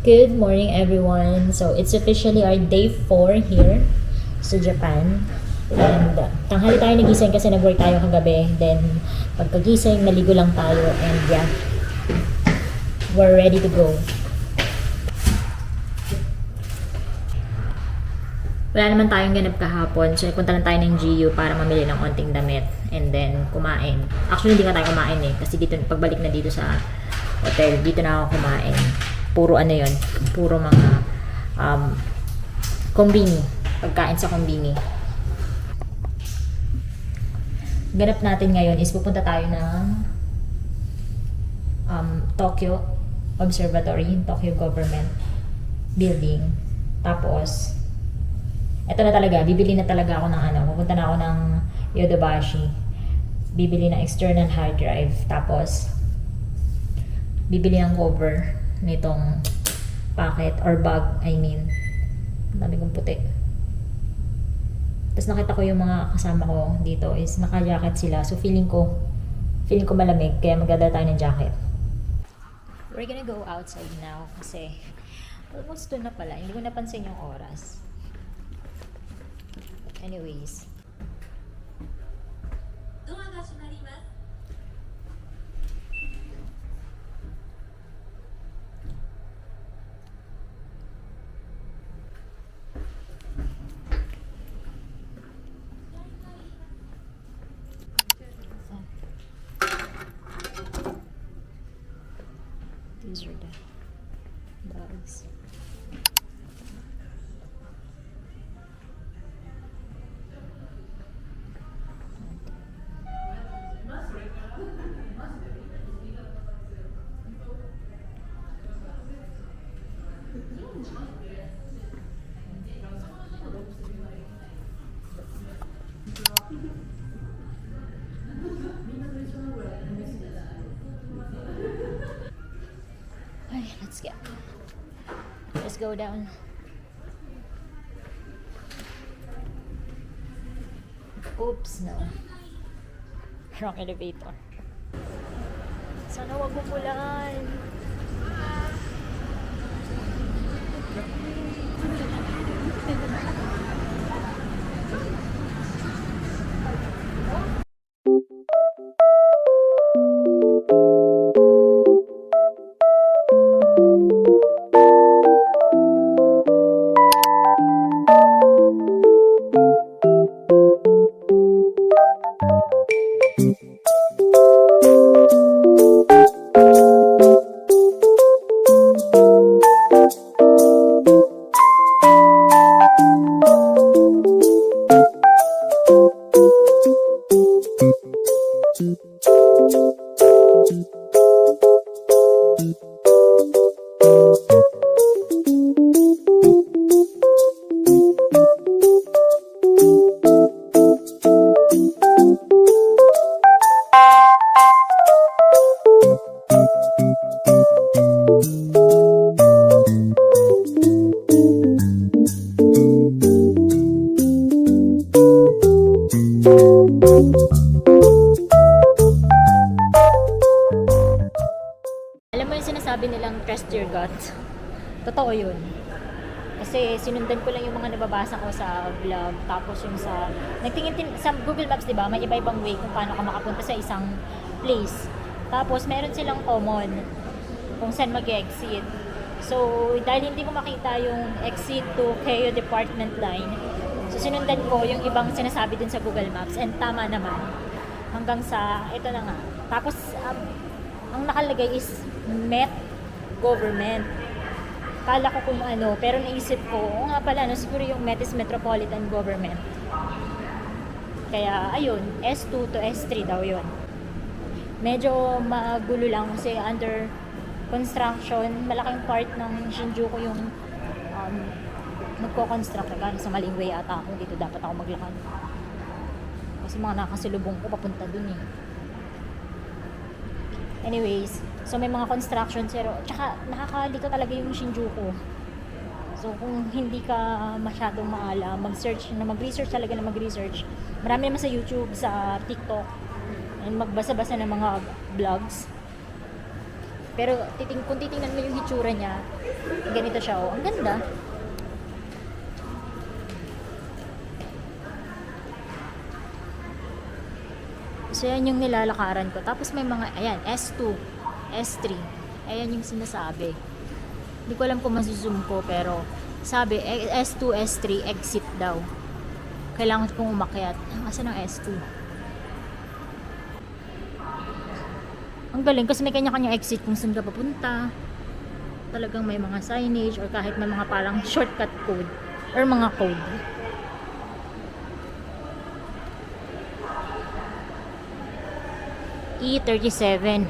Good morning everyone. So it's officially our day 4 here sa Japan. And tanghali tayo nagising kasi nag-work tayo kagabi. Then pagkagising, naligo lang tayo and yeah, we're ready to go. Wala naman tayong ganap kahapon. So punta lang tayo ng GU para mamili ng onting damit and then kumain. Actually hindi nga tayo kumain kasi dito pagbalik na dito sa hotel, dito na ako kumain. Puro ano yun, puro mga kombini, pagkain sa kombini. Ganap natin ngayon is pupunta tayo ng Tokyo Observatory, Tokyo Government Building. Tapos eto na talaga, bibili na talaga ako ng pupunta na ako ng Yodobashi. Bibili ng external hard drive, tapos bibili ng cover nitong packet or bag, I mean. Ang dami kong puti. Tapos nakita ko yung mga kasama ko dito is naka-jacket sila. So feeling ko malamig, kaya magdadala tayo ng jacket. We're gonna go outside now kasi almost 2 na pala. Hindi ko napansin yung oras. Anyways. These are the bags. Ay, let's go down. Oops, no. Wrong elevator. Sana wag bumulan. Alam mo yung sinasabi nilang trust your gut? Totoo yun. Kasi sinundan ko lang yung mga nababasa ko sa vlog, tapos yung nagtingin sa Google Maps, di ba? May iba-ibang way kung paano ka makapunta sa isang place. Tapos meron silang common kung saan mag-exit. So, dahil hindi ko makita yung exit to Keio Department Line, so sinundan ko yung ibang sinasabi din sa Google Maps and tama naman. Hanggang sa, ito na nga. Tapos, ang nakalagay is Met Government. Kala ko kung ano, pero naisip ko, oo nga pala, siguro yung Met is Metropolitan Government. Kaya, ayun, S2 to S3 daw yun. Medyo magulo lang kasi under construction, malaking part ng Shinjuku yung magko-construct na sa maling way ata ako. Dito dapat ako maglakad. Kasi mga nakasilubong ko papunta dun eh. Anyways, so may mga construction pero tsaka nakakalito talaga yung Shinjuku. So kung hindi ka masyadong maalam, mag-research talaga na mag-research. Marami naman sa YouTube, sa TikTok, and magbasa-basa ng mga vlogs. Pero kung titingnan mo yung hitsura niya, ganito siya, oh. Ang ganda. So, yan yung nilalakaran ko. Tapos may mga, ayan, S2, S3. Ayan yung sinasabi. Hindi ko alam kung masuzoom ko, pero sabi, S2, S3, exit daw. Kailangan kong umakyat. Asan ang S2? Ang galing kasi may kanya-kanya exit kung saan ka papunta. Talagang may mga signage or kahit may mga parang shortcut code or mga code. E37.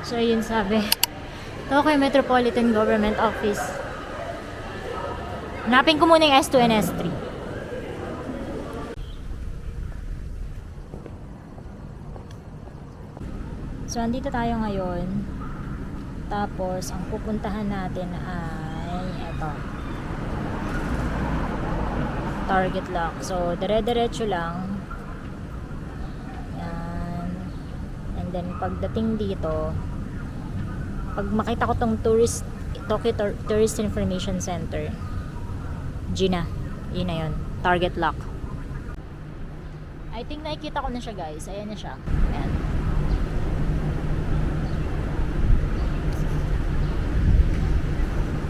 So, yun sabi. Tokyo Metropolitan Government Office. Hanapin ko muna yung S2 and S3. So, andito tayo ngayon. Tapos, ang pupuntahan natin ay eto. Target lock. So, dire-diretso lang. Yan. And then, pagdating dito, pag makita ko tong Tokyo Tourist Information Center, Gina. Yun na yun. Target lock. I think nakikita ko na siya, guys. Ayan na siya. Ayan.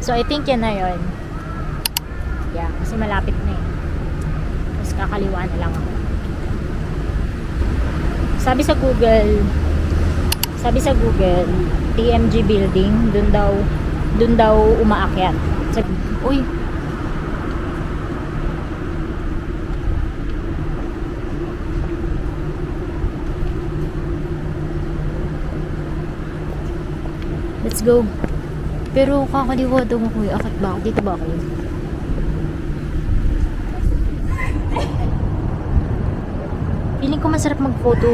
So, I think yan na yun. Yeah, kasi malapit na eh. Tapos kakaliwa na lang ako. Sabi sa Google, TMG building, dun daw umaakyat. Uy! Let's go. Pero kakaliwa daw ako eh. Akit ba? Dito ba ako? Feeling ko masarap mag-photo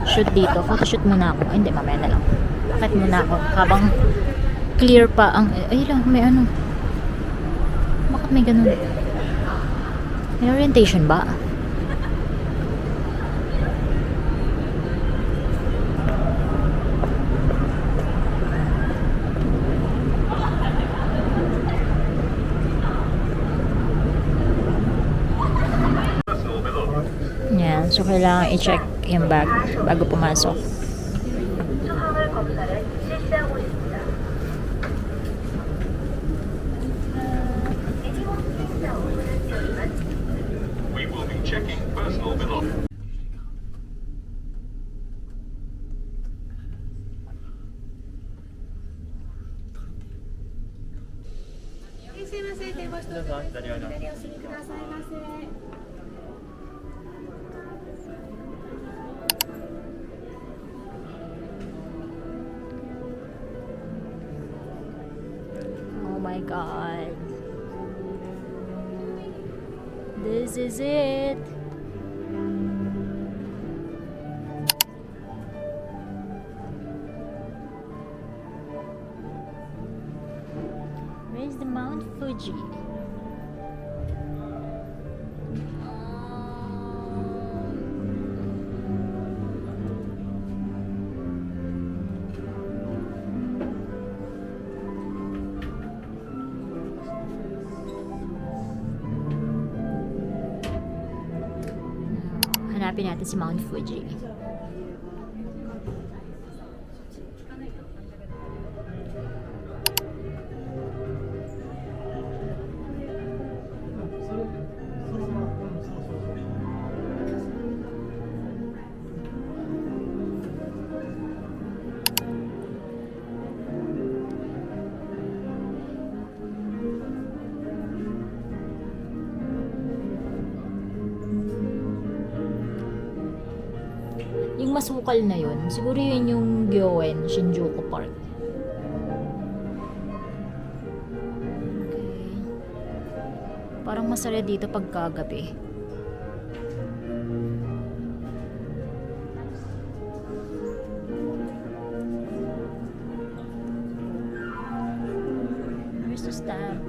shoot dito. Photoshoot muna ako. Ay, hindi, mamaya na lang. Akit muna ako. Habang clear pa ang... Ay lang, may ano. Bakit may ganun? May orientation ba? Yan. So, kailangan i-check yung bag bago pumasok. We will be checking personal belongings. すいません、電話しております。左お進みくださいませ。Oh my god. This is it. Where's the Mount Fuji? Hanapin natin si Mount Fuji. Yung masukal na yun, siguro yun yung Gyoen Shinjuku Park. Okay. Parang masaya dito pagkagabi. Where's the stamp?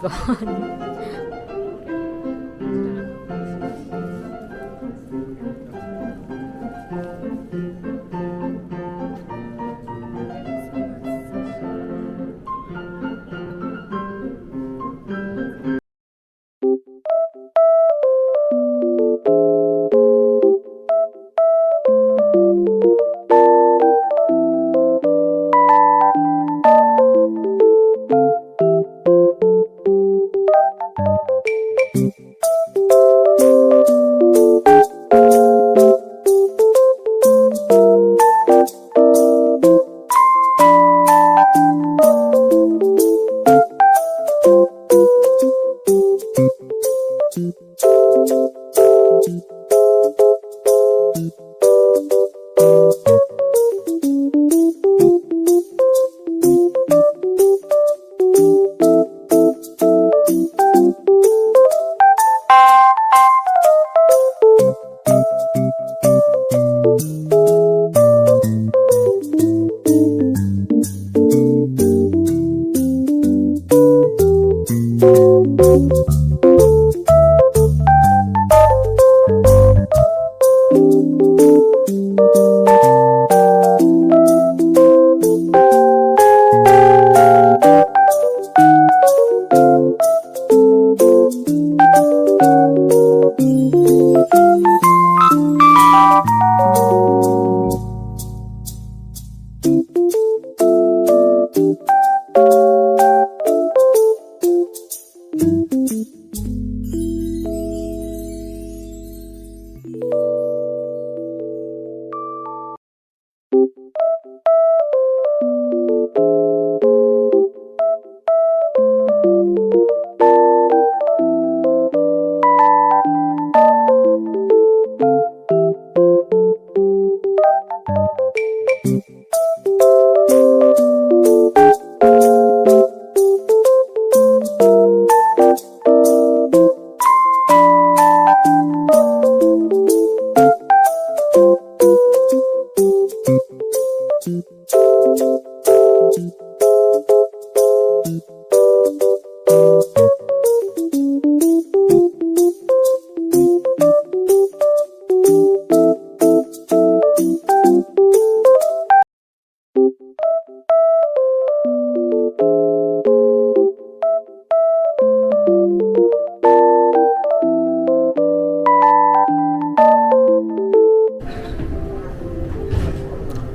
my God.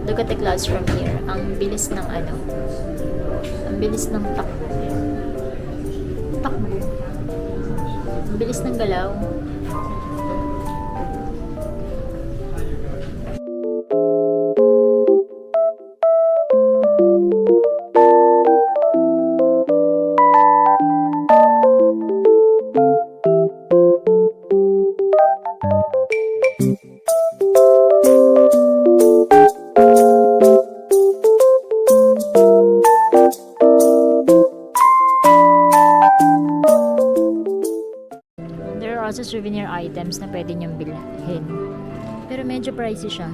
Look at the clouds from here. Ang bilis ng ano. Ang bilis ng takbo. Takbo. Ang bilis ng galaw. Also souvenir items na pwede niyong bilhin. Pero medyo pricey siya.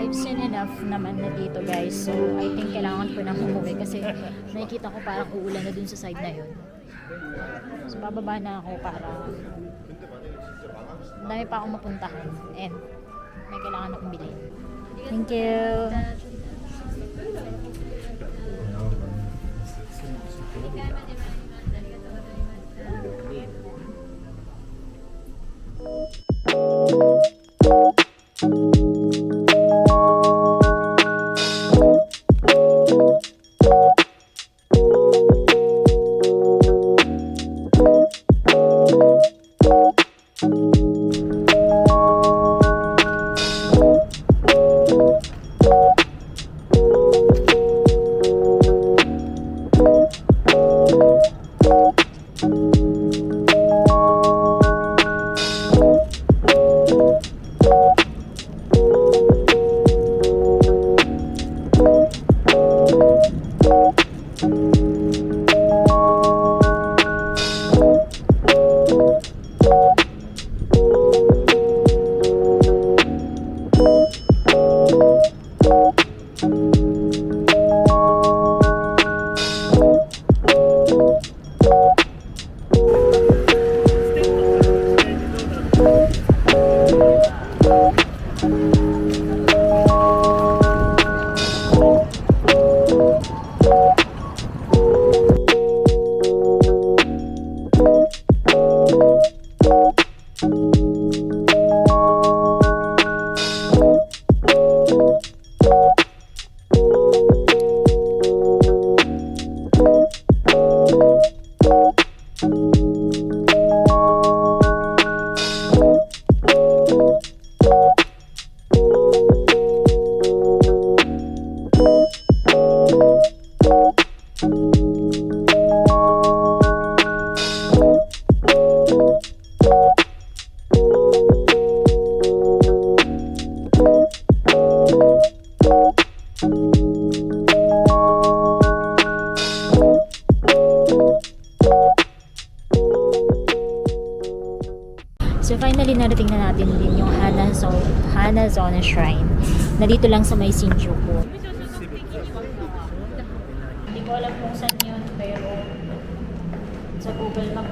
I've seen enough naman na dito guys, so I think kailangan ko nang umuwi kasi nakikita ko parang uulan na dun sa side na yun. So bababa na ako para dami pa akong mapuntahan and may kailangan akong bilhin. Thank you! So finally, narating na natin din yung Hanazona Shrine na dito lang sa may Shinjuku. Hindi ko alam kung saan yun, pero sa Google Map